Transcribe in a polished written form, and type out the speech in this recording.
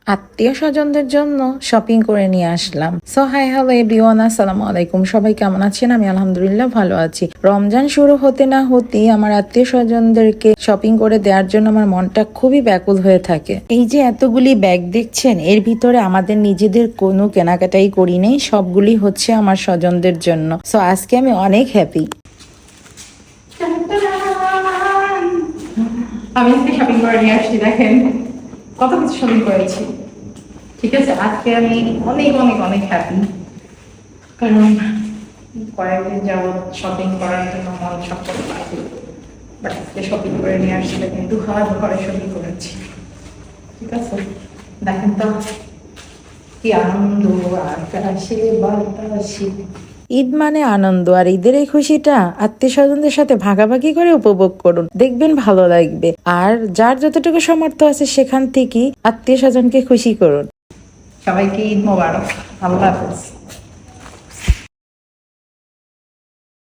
আত্মীয় স্বজনদের জন্য শপিং করে নিয়ে আসলাম। সো হাই হ্যালো এভরিওয়ান, আসসালামু আলাইকুম। সবাই কেমন আছেন? আমি আলহামদুলিল্লাহ ভালো আছি। রমজান শুরু হতে না হতেই আমার আত্মীয় স্বজনদেরকে শপিং করে দেওয়ার জন্য আমার মনটা খুবই ব্যাকুল হয়ে থাকে। এই যে এতগুলি ব্যাগ দেখছেন, এর ভিতরে আমাদের নিজেদের কোনো কেনাকাটাই করি নেই, সবগুলি হচ্ছে আমার স্বজনদের জন্য। সো আজকে আমি অনেক হ্যাপি। আমি আজকে শপিং করে নিয়ে আসছি। দেখেন কত কিছু শপিং করেছি। ঠিক আছে, আজকে আমি অনেক অনেক অনেক হ্যাপি, কারণ কয়েকদিন যাবত শপিং করার জন্য মন সব করে পাখি, বাট আজকে শপিং করে নিয়ে আসছি। দেখেন 2 হাত ঘরে শপিং করেছি। ঠিক আছে, দেখেন তো কি আনন্দ, আকাশে বাতাসে। ঈদ মানে আনন্দ, আর ঈদের এই খুশিটা আত্মীয় স্বজনদের সাথে ভাগাভাগি করে উপভোগ করুন, দেখবেন ভালো লাগবে। আর যার যতটুকু সামর্থ্য আছে সেখান থেকেই আত্মীয় স্বজনকে খুশি করুন। সবাইকে ঈদ মোবারক। আল্লাহ হাফেজ।